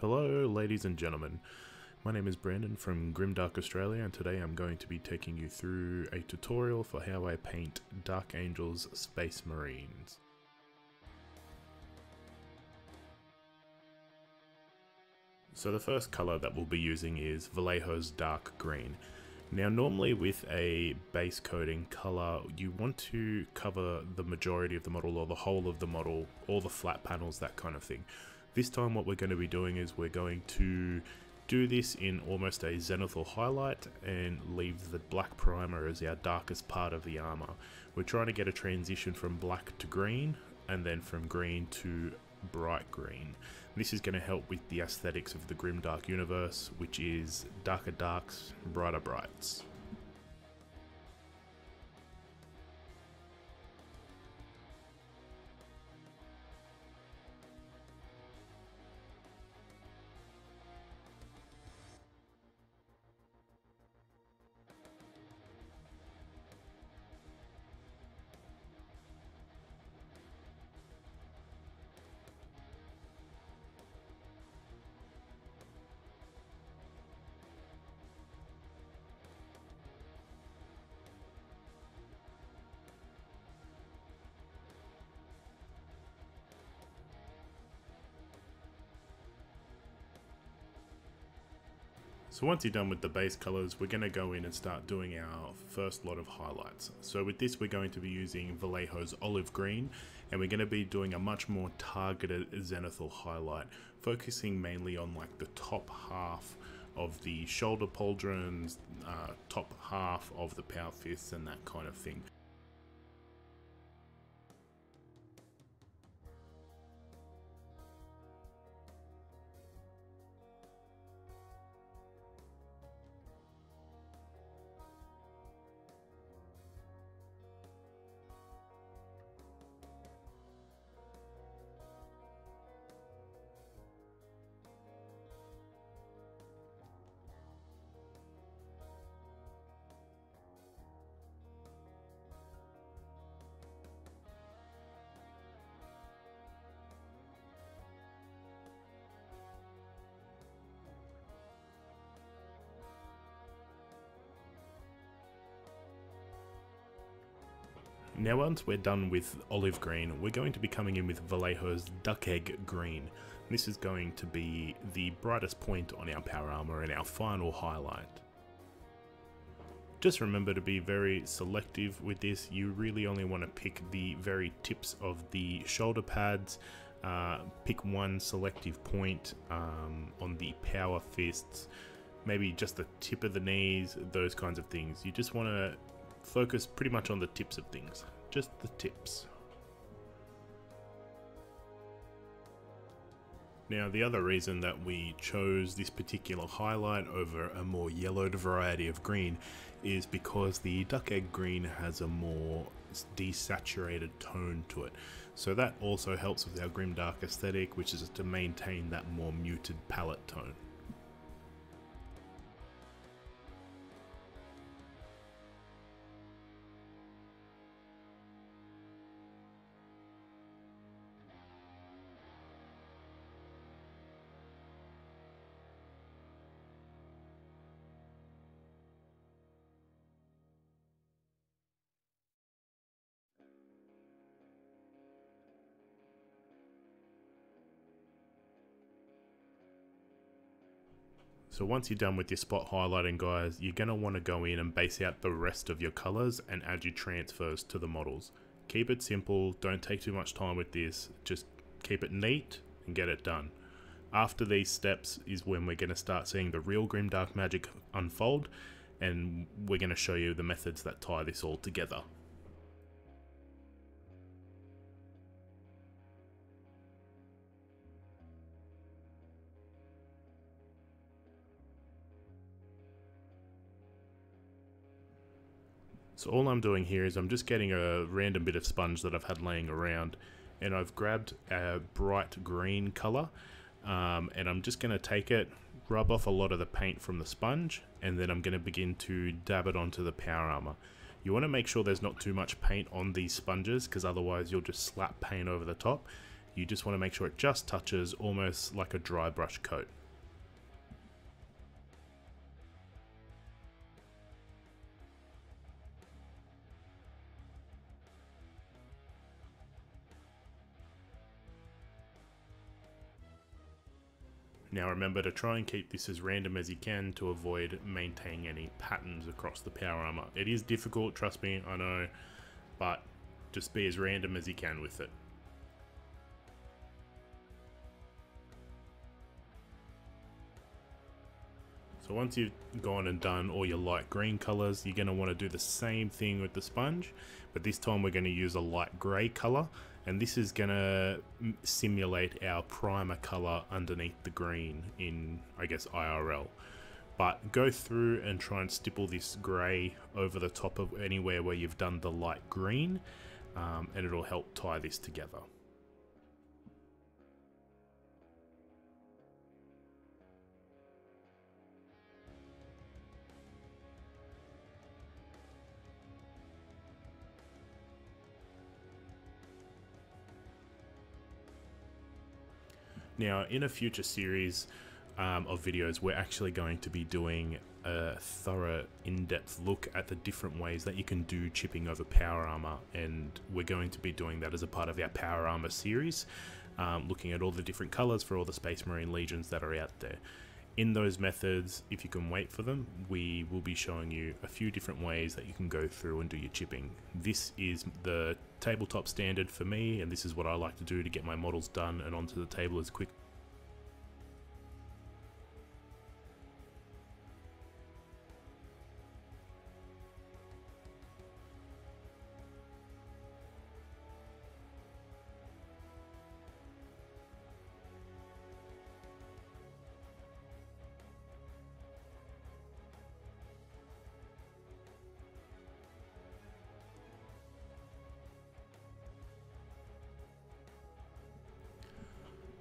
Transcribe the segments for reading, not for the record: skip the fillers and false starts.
Hello ladies and gentlemen, my name is Brandon from Grimdark Australia, and today I'm going to be taking you through a tutorial for how I paint Dark Angel's Space Marines. So the first colour that we'll be using is Vallejo's Dark Green. Now normally with a base coating colour, you want to cover the majority of the model or the whole of the model, all the flat panels, that kind of thing. This time what we're going to be doing is we're going to do this in almost a zenithal highlight and leave the black primer as our darkest part of the armour. We're trying to get a transition from black to green and then from green to bright green. This is going to help with the aesthetics of the Grimdark universe, which is darker darks, brighter brights. So once you're done with the base colours, we're going to go in and start doing our first lot of highlights. So with this we're going to be using Vallejo's Olive Green, and we're going to be doing a much more targeted zenithal highlight, focusing mainly on like the top half of the shoulder pauldrons, top half of the power fists and that kind of thing. Now once we're done with olive green, we're going to be coming in with Vallejo's Duck Egg Green. This is going to be the brightest point on our power armor and our final highlight. Just remember to be very selective with this. You really only want to pick the very tips of the shoulder pads, pick one selective point on the power fists, maybe just the tip of the knees, those kinds of things. You just want to focus pretty much on the tips of things, just the tips. Now the other reason that we chose this particular highlight over a more yellowed variety of green is because the duck egg green has a more desaturated tone to it. So that also helps with our grimdark aesthetic, which is to maintain that more muted palette tone. So once you're done with your spot highlighting, guys, you're going to want to go in and base out the rest of your colors and add your transfers to the models. Keep it simple, don't take too much time with this, just keep it neat and get it done. After these steps is when we're going to start seeing the real grimdark magic unfold, and we're going to show you the methods that tie this all together. So all I'm doing here is I'm just getting a random bit of sponge that I've had laying around, and I've grabbed a bright green color, and I'm just going to take it, rub off a lot of the paint from the sponge, and then I'm going to begin to dab it onto the power armor. You want to make sure there's not too much paint on these sponges, because otherwise you'll just slap paint over the top, You just want to make sure it just touches, almost like a dry brush coat. Now remember to try and keep this as random as you can to avoid maintaining any patterns across the power armor. It is difficult, trust me, I know, but just be as random as you can with it. So once you've gone and done all your light green colors, you're going to want to do the same thing with the sponge, but this time we're going to use a light gray color, and this is going to simulate our primer color underneath the green in, I guess, IRL. But go through and try and stipple this gray over the top of anywhere where you've done the light green, and it'll help tie this together. Now, in a future series of videos, we're actually going to be doing a thorough, in-depth look at the different ways that you can do chipping over power armor, and we're going to be doing that as a part of our power armor series, looking at all the different colors for all the Space Marine legions that are out there. In those methods, if you can wait for them, we will be showing you a few different ways that you can go through and do your chipping. This is the tabletop standard for me, and this is what I like to do to get my models done and onto the table as quick.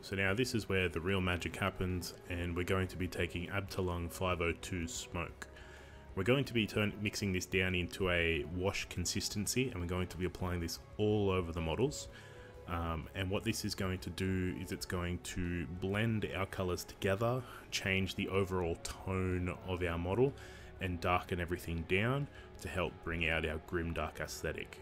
So now this is where the real magic happens, and we're going to be taking Abtalung 502 Smoke. We're going to be mixing this down into a wash consistency, and we're going to be applying this all over the models. And what this is going to do is it's going to blend our colors together, change the overall tone of our model, and darken everything down to help bring out our Grimdark aesthetic.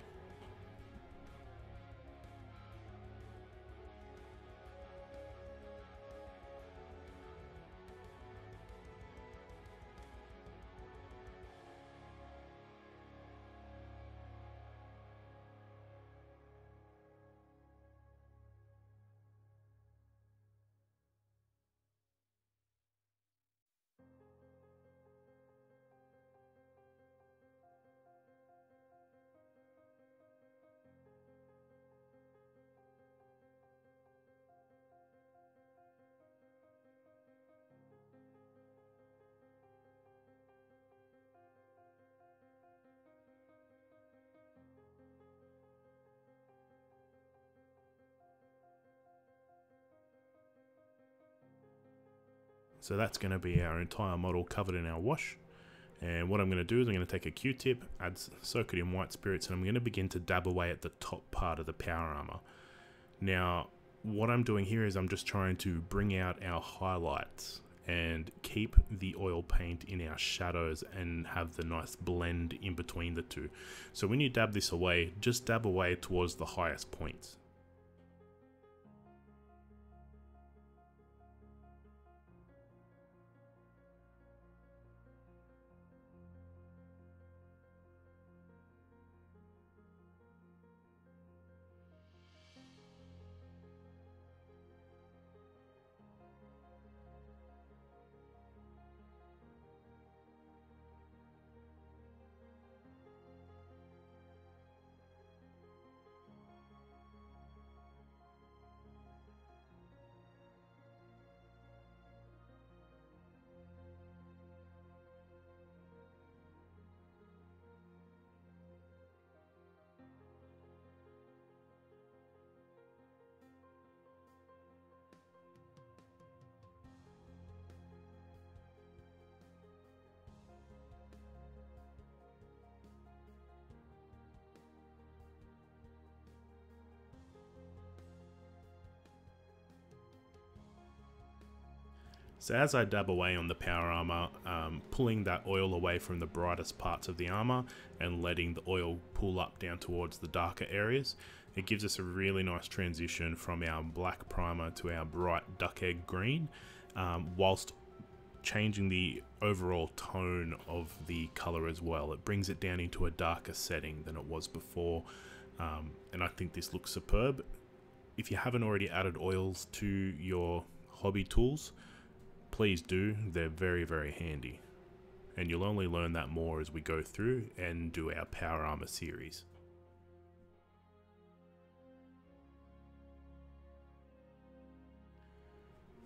So that's going to be our entire model covered in our wash. And what I'm going to do is I'm going to take a Q-tip, soak it in white spirits, and I'm going to begin to dab away at the top part of the power armor. Now, what I'm doing here is I'm just trying to bring out our highlights and keep the oil paint in our shadows and have the nice blend in between the two. So when you dab this away, just dab away towards the highest points. So as I dab away on the power armor, pulling that oil away from the brightest parts of the armor and letting the oil pull up down towards the darker areas, it gives us a really nice transition from our black primer to our bright duck egg green, whilst changing the overall tone of the color as well. It brings it down into a darker setting than it was before, and I think this looks superb. If you haven't already added oils to your hobby tools, please do. They're very, very handy, and you'll only learn that more as we go through and do our power armor series.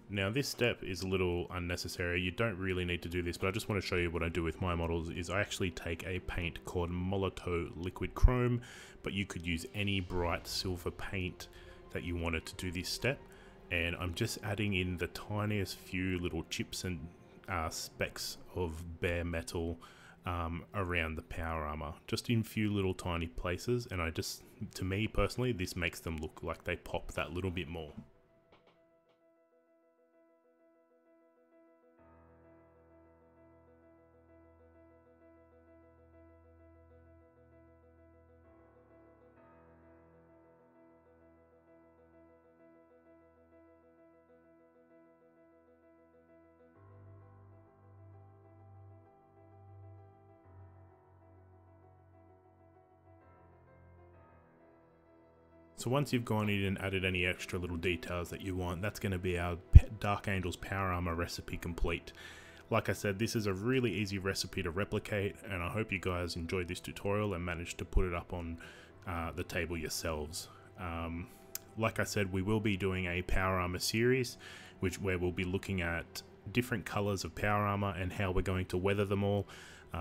Now this step is a little unnecessary. You don't really need to do this, but I just want to show you what I do with my models. Is I actually take a paint called Molotow Liquid Chrome, but you could use any bright silver paint that you wanted to do this step, and I'm just adding in the tiniest few little chips and specks of bare metal around the power armor, just in few little tiny places, and to me personally, this makes them look like they pop that little bit more. So once you've gone in and added any extra little details that you want, that's going to be our Dark Angel's Power Armor recipe complete. Like I said, this is a really easy recipe to replicate, and I hope you guys enjoyed this tutorial and managed to put it up on the table yourselves. Like I said, we will be doing a Power Armor series, where we'll be looking at different colors of Power Armor and how we're going to weather them all.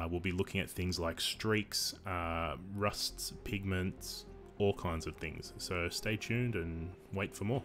We'll be looking at things like streaks, rusts, pigments, all kinds of things. So stay tuned and wait for more.